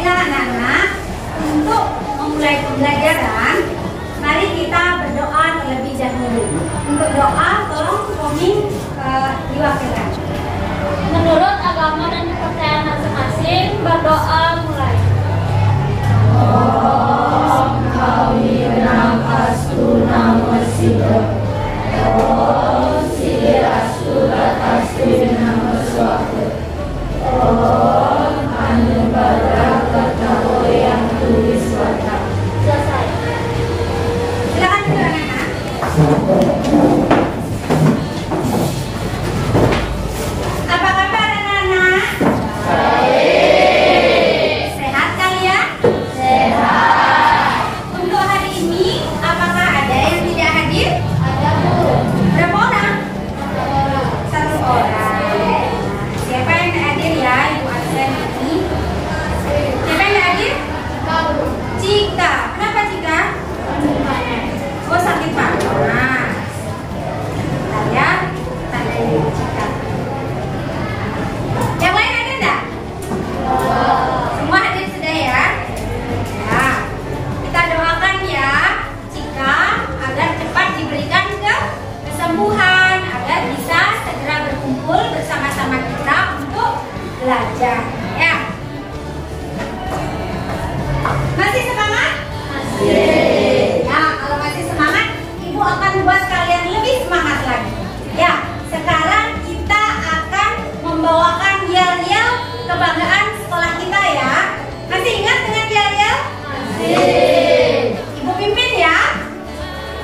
ya anak-anak, untuk memulai pembelajaran, mari kita berdoa terlebih dahulu. Untuk doa, tolong koming diwakilkan. Menurut agama dan kepercayaan masing-masing, berdoa mulai. Om kami namastu namasida. Om sirastu ratastu namaswaka. Om anubara kataho yang tulis wata. Selesai. Silakan duduk anak-anak. Apa kabar anak-anak? Sehat kalian? Sehat. Untuk hari ini, apakah ada yang tidak hadir? Ada Bu. Berapa orang? Satu orang. Siapa yang tidak hadir ya, Ibu absen ini? Siapa yang tidak hadir? Tahu. Cika. Kenapa Cika? Oh, sakit panas. Bentar ya, tanda ini Cika. Yang lain ada enggak? Semua hadir sudah ya? Ya. Kita doakan ya Cika agar cepat diberikan kesembuhan, agar bisa segera berkumpul bersama-sama kita untuk belajar. Ya. Masih semangat? Ya, kalau masih semangat, Ibu akan buat kalian lebih semangat lagi. Ya, sekarang kita akan membawakan yel-yel kebanggaan sekolah kita ya. Masih ingat dengan yel-yel? Ibu pimpin ya.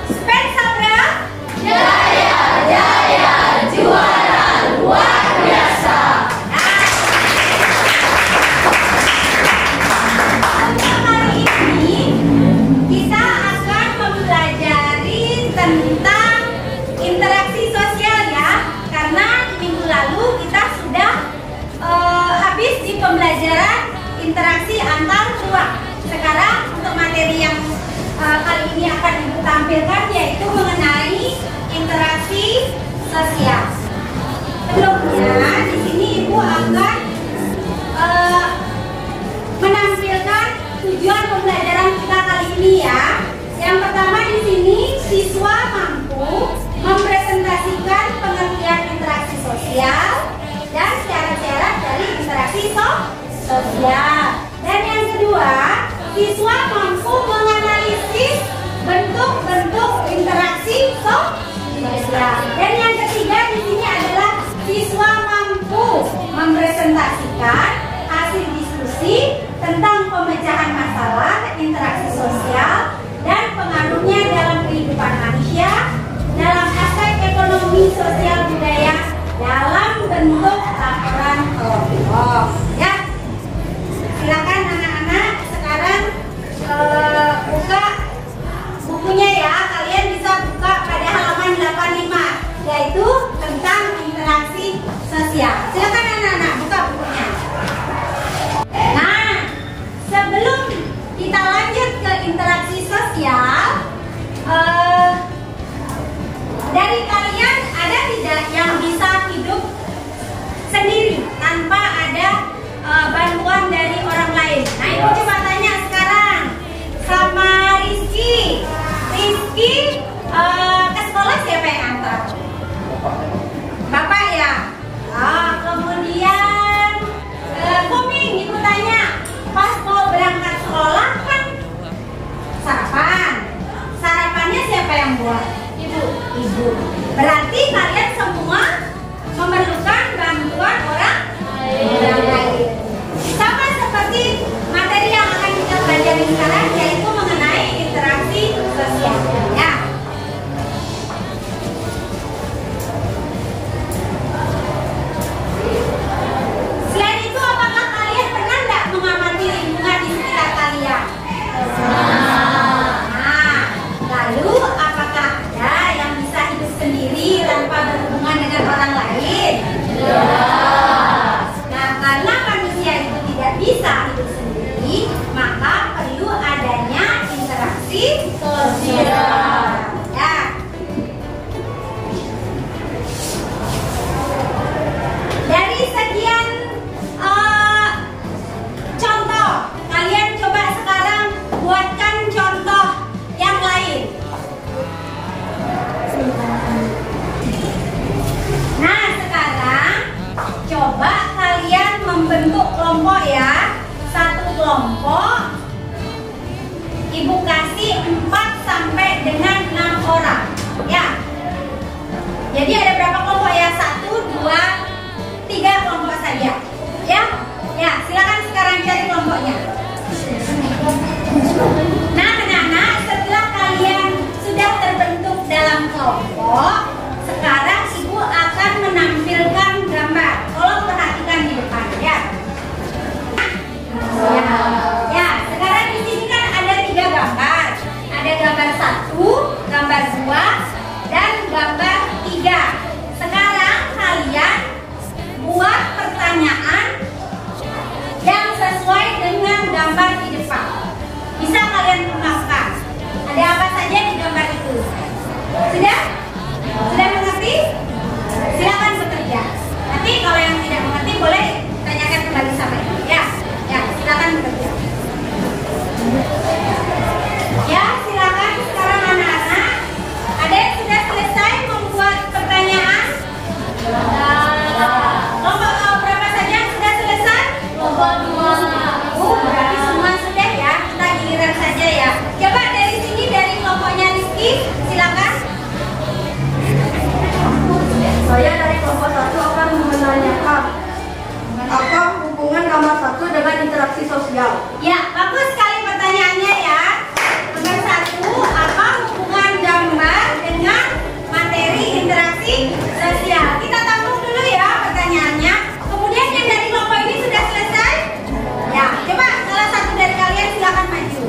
Spek Sabra. Jaya, jaya, juara luar biasa. Untuk kali ini kita akan mempelajari tentang interaksi sosial ya, karena minggu lalu kita sudah habis di pembelajaran interaksi antar ruang. Sekarang untuk materi yang kali ini akan Ibu tampilkan yaitu mengenai interaksi sosial. Sebelumnya di sini Ibu akan menampilkan tujuan pembelajaran kita kali ini ya. Yang pertama di sini siswa mampu mempresentasikan pengertian interaksi sosial dan syarat-syarat dari interaksi sosial. Dan yang kedua, siswa mampu menganalisis bentuk-bentuk interaksi sosial. Dan yang ketiga di sini adalah siswa mampu mempresentasikan hasil diskusi tentang pemecahan masalah interaksi sosial dan pengaruhnya dalam kehidupan manusia dalam aspek ekonomi sosial budaya dalam bentuk laporan kelompok. Ya, silakan anak-anak sekarang buka bukunya ya. Kalian bisa buka pada halaman 85 yaitu tentang interaksi sosial. Silakan anak-anak buka bukunya. Nah, sebelum kita lanjut ke interaksi sosial, dari kalian ada tidak yang bisa hidup sendiri tanpa ada bantuan dari orang lain? Nah, Ibu coba tanya sekarang sama Rizky. Rizky ke sekolah siapa yang antar? Bapak ya? Kemudian Koming, Ibu tanya, pas mau berangkat sekolah kan sarapan. Sarapannya siapa yang buat? Ibu. Berarti kalian semua memerlukan bantuan orang lain. Sama seperti materi yang akan kita pelajari sekarang, yaitu mengenai interaksi sosial. Ya. Selain itu, apakah kalian pernah nggak mengamati lingkungan di sekitar kalian? Nah, lalu apakah ada yang bisa hidup sendiri tanpa berhubungan dengan orang lain? Nah, karena manusia itu tidak bisa hidup sendiri, maka perlu adanya interaksi sosial. Ya. Dari sekian contoh kelompok ya. Satu kelompok Ibu kasih 4 sampai dengan 6 orang ya. Jadi ada berapa kelompok ya? 1, 2, 3 kelompok saja ya. Ya, silakan sekarang cari kelompoknya. Nah anak-anak, setelah kalian sudah terbentuk dalam kelompok, sekarang ibu akan menampilkan gambar. Tolong perhatikan di depan ya. Ya, sekarang di sini kan ada 3 gambar. Ada gambar 1, gambar 2, dan gambar 3. Sekarang kalian buat pertanyaan yang sesuai dengan gambar di depan. Bisa kalian kembangkan. Ada apa saja di gambar itu? Sudah? Sudah mengerti? Silakan bekerja. Nanti kalau yang tidak mengerti boleh tanyakan kembali sama ibu. Ya, ya, silakan bekerja. Ya, silakan sekarang anak-anak. Ada yang sudah selesai membuat pertanyaan? Kelompok berapa saja yang sudah selesai? Kelompok 2. Oh, berarti semua sudah ya. Kita giliran saja ya. Coba dari sini, dari kelompoknya Rizky, silakan. Saya dari kelompok 1 akan menanyakan apa hubungan gambar 1 dengan interaksi sosial. Ya, bagus sekali pertanyaannya ya. Nomor 1, apa hubungan gambar dengan materi interaksi sosial? Kita tampung dulu ya pertanyaannya. Kemudian yang dari kelompok ini sudah selesai? Ya, coba salah satu dari kalian silakan maju.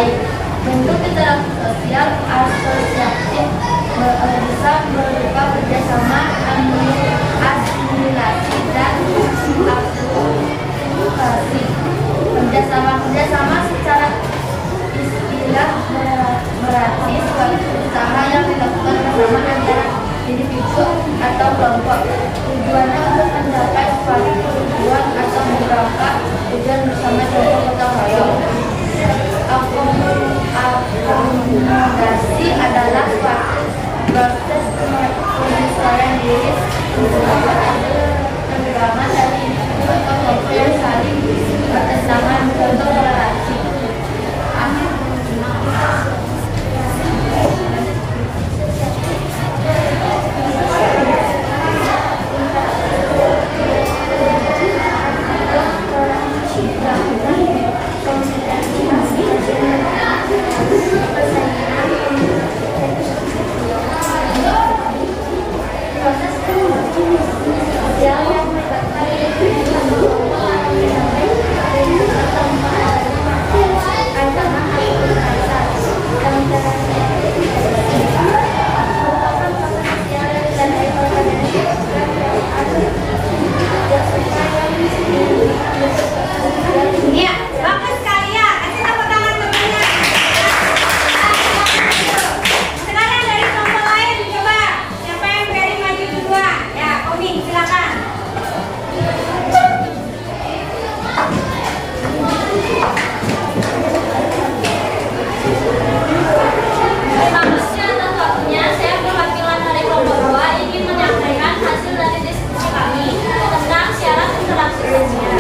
lain. Bentuk interaksi sosial asosiatif bisa berupa kerjasama, asimilasi, dan akulturasi. Kerjasama secara istilah berarti suatu usaha yang dilakukan bersama antara individu atau kelompok. Tujuannya untuk mencapai suatu tujuan atau beberapa tujuan bersama, contoh gotong royong. Akomodasi adalah suatu proses penyesuaian diri keberagaman dari individu atau kelompok yang saling bertentangan, contoh toleransi. Iya, bagus sekali ya. Kasih tepuk tangan temannya. Sekarang dari kelompok lain coba. Siapa yang berani maju duluan? Ya, Koming, silakan. Terima kasih atas waktunya. Saya perwakilan dari kelompok 2 ingin menyampaikan hasil dari diskusi kami tentang syarat interaksi sosial.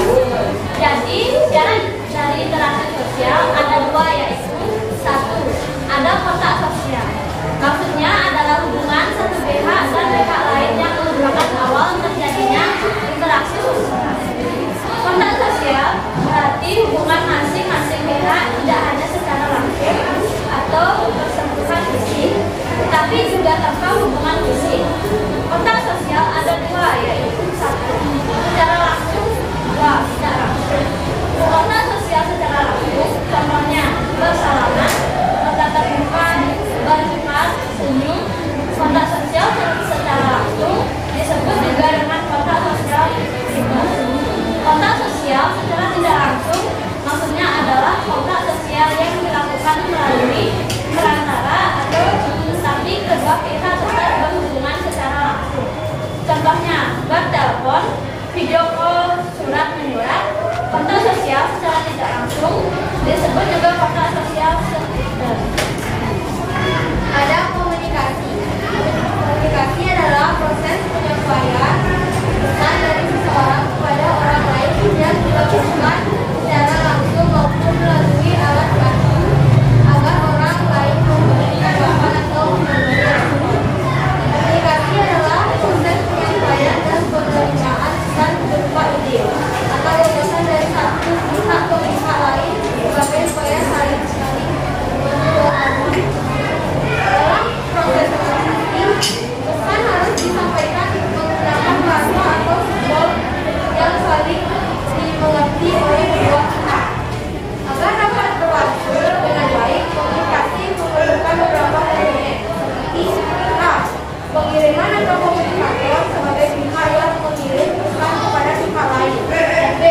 Jadi, syarat dari interaksi sosial ada 2, yaitu 1. Ada kontak sosial. Maksudnya adalah hubungan satu pihak dan pihak lain yang merupakan awal terjadinya interaksi sosial. Kontak sosial berarti hubungan masing-masing pihak tidak hanya secara langsung atau bersentuhan fisik, tetapi juga tanpa hubungan fisik. Kontak sosial ada 2, yaitu 1. Secara langsung, 2. Tidak langsung. Kontak sosial secara langsung, contohnya bersalaman, bertatap muka, berjumpa, senyum. Kontak sosial secara langsung disebut juga dengan kontak sosial pribadi. Kontak sosial secara tidak langsung maksudnya adalah kontak sosial yang dilakukan melalui perantara atau tetapi kedua pihak tetap berhubungan secara langsung. Contohnya bertelepon, video call, surat menyurat. Kontak sosial secara tidak langsung disebut juga kontak sosial sekunder. Ada komunikasi. Komunikasi adalah proses penyampaian pesan dari seseorang kepada orang lain yang dilakukan secara langsung maupun melalui alat bantu agar orang lain memiliki tanggapan atau mengerti respon. Komunikasi adalah proses penyampaian dan penerimaan pesan berupa ide atau gagasan dari satu pihak ke pihak lain sebagai upaya saling memahami. Dalam proses komunikasi, pesan harus disampaikan menggunakan bahasa atau simbol yang saling dimengerti oleh kedua pihak. Agar dapat berlangsung dengan baik, komunikasi memerlukan beberapa komponen seperti A. Pengiriman atau komunikator sebagai pihak yang mengirim pesan kepada pihak lain. Dan B.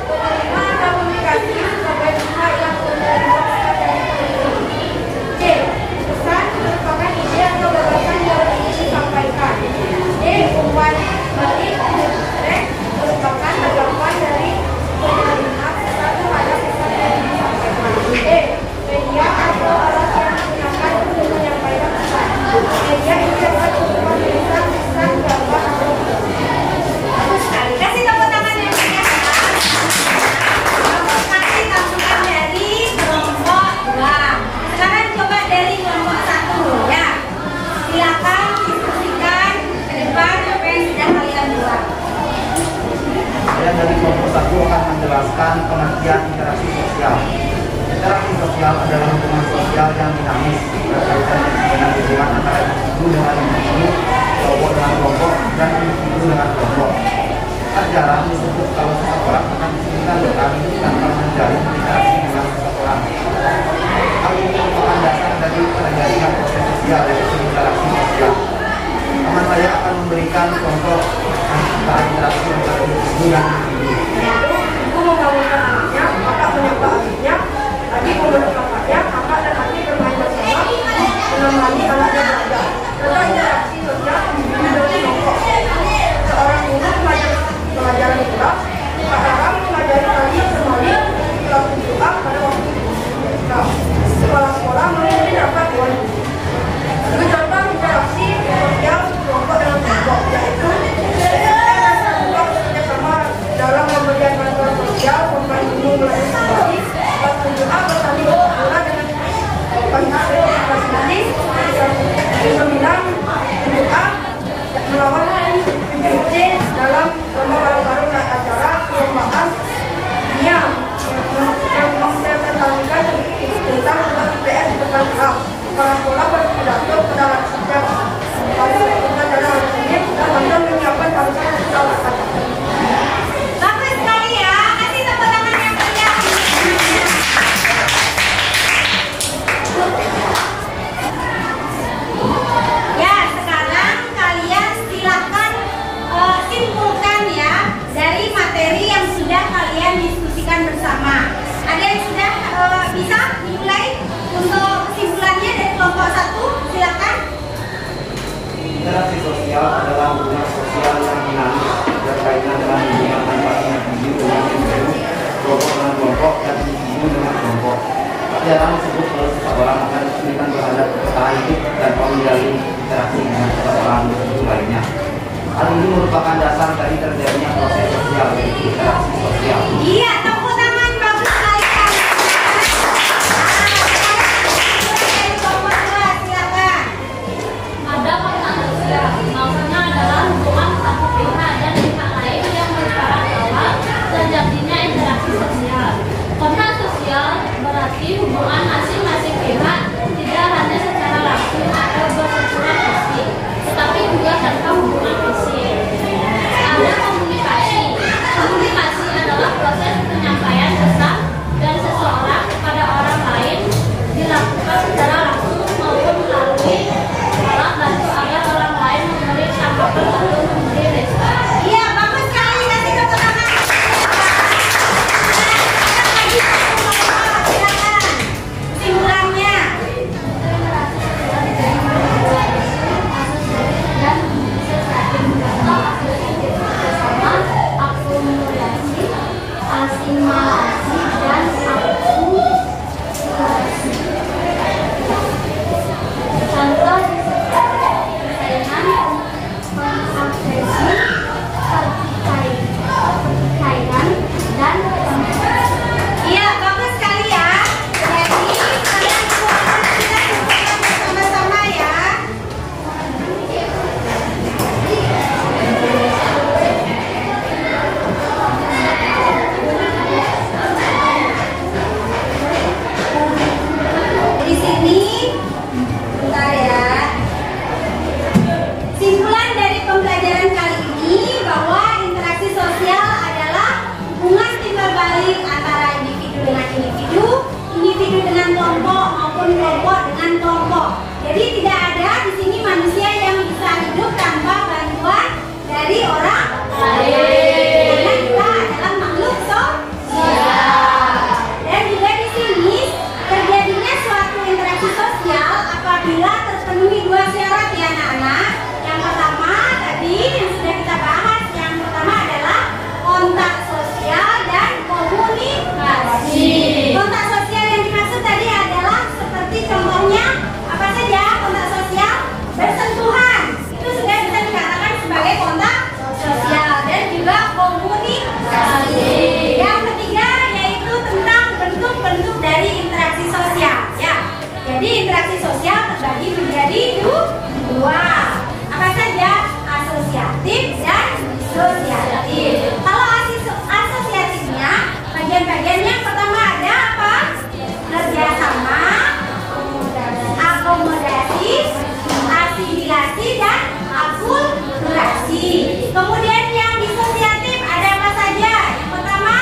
Penerima atau komunikasi sebagai pihak yang menerima pesan dari pengirim. C. Pesan merupakan ide atau gagasan yang ingin disampaikan. D. Umpan balik merupakan tanggapan dari penerima pesan terhadap pesan yang disampaikan. E. Media atau alat yang digunakan untuk menyampaikan pesan. Media ini dapat berupa tulisan, pesan, gambar, atau video. Bagus sekali. Kasih tepuk tangan yang banyak. Kasih tanggapan dari kelompok 2. Sekarang coba dari kelompok 1 ya. Silakan diskusikan ke depan apa yang sudah kalian buat. Saya dari kelompok 1 akan menjelaskan pengertian interaksi sosial. Interaksi sosial adalah hubungan sosial yang dinamis berkaitan dengan hubungan antara individu dengan individu, kelompok dengan kelompok, dan individu dengan kelompok. Jarang disebut kalau seseorang akan diizinkan berkali tanpa menjalin interaksi dengan seseorang. tersebut kalau seseorang akan kesulitan terhadap kata hidup dan menjalin interaksi dengan seseorang lainnya. Hal ini merupakan dasar dari terjadinya proses sosial, yaitu interaksi sosial. Iya, tepuk tangan bagus sekali. Silakan. Ada kontak sosial, maksudnya adalah hubungan satu pihak dan pihak lain yang merupakan awal terjadinya interaksi sosial. Kontak sosial berarti hubungan masing-masing pihak tidak hanya secara langsung atau bersentuhan fisik, tetapi juga tanpa hubungan fisik. Ada komunikasi. Komunikasi adalah proses penyampaian pesan dan seseorang kepada orang lain dilakukan secara langsung maupun melalui alat bantu agar orang lain memberi tanggapan atau memberi respon. Iya, bagus sekali. Kasih tepuk tangan. Silakan. Kesimpulannya. Dan akumulasi, asimilasi, dan akumulasi. Contoh persaingan, mengapresi, pertikaian, dan Iya, bagus sekali ya. Jadi, kalian semua kita kumpulkan bersama-sama ya. Di sini, bentar ya. Simpulan dari pembelajaran kali ini bahwa interaksi sosial adalah hubungan timbal balik antara individu dengan individu, individu dengan kelompok maupun kelompok dengan kelompok. Jadi tidak ada di sini manusia yang bisa hidup tanpa bantuan dari orang lain. Karena kita adalah makhluk sosial. Dan juga di sini terjadinya suatu interaksi sosial apabila terpenuhi dua syarat ya anak-anak. Yang pertama tadi yang sudah kita bahas, yang pertama adalah kontak sosial dan komunikasi. Kontak sosial yang dimaksud tadi adalah seperti contohnya apa saja kontak sosial? Bersentuhan. Itu sudah bisa dikatakan sebagai kontak sosial dan juga komunikasi. Yang ketiga yaitu tentang bentuk-bentuk dari interaksi sosial. Ya. Jadi interaksi sosial terbagi menjadi dua. Apa saja? Asosiatif dan disosiatif. Kalau asosiatifnya, bagian-bagian yang pertama ada apa? Kerjasama, akomodasi, asimilasi, dan akulturasi. Kemudian yang disosiatif ada apa saja? Yang pertama,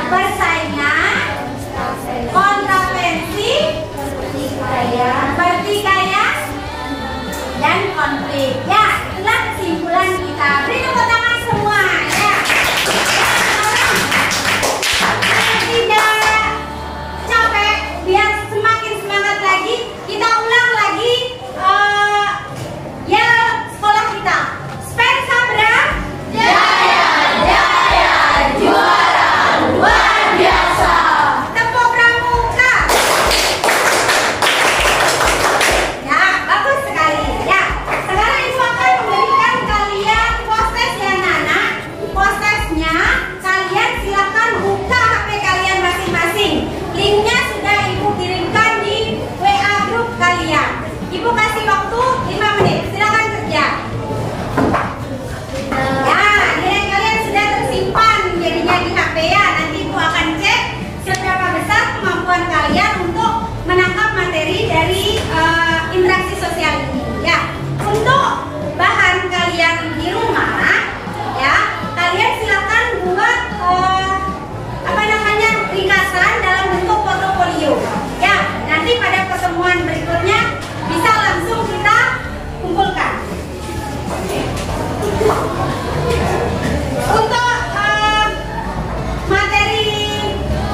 persaingan, kontravensi, pertikaian, dan konflik. Ya, itulah kesimpulan kita. Beri tepuk tangan semua ya. Tidak capek, biar semakin semangat lagi. Kita ulang lagi ya sekolah kita. Spensa berang. Jaya, jaya, juara luar biasa. Tepuk pramuka. Ya, bagus sekali. Ya, sekarang ibu akan memberikan kalian proses ya anak-anak. Prosesnya kalian silakan buka HP kalian masing-masing. Linknya sudah ibu kirimkan di WA grup kalian. Ibu kasih waktu 5 menit. Silakan kerja. Ya, nilai kalian sudah tersimpan jadinya di HP ya. Nanti ibu akan cek seberapa besar kemampuan kalian untuk menangkap materi dari interaksi sosial ini ya. Untuk bahan kalian di rumah ya, kalian silakan buat ringkasan dalam bentuk portofolio ya. Nanti pada pertemuan berikutnya bisa langsung kita kumpulkan. Untuk materi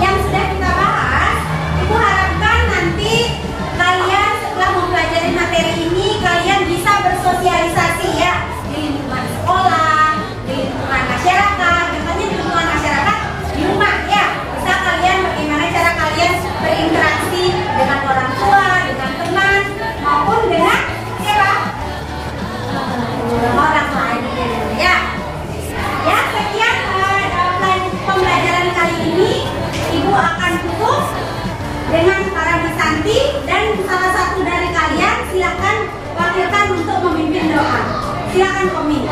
yang sudah kita bahas, ibu harapkan nanti kalian setelah mempelajari materi ini Silakan komik.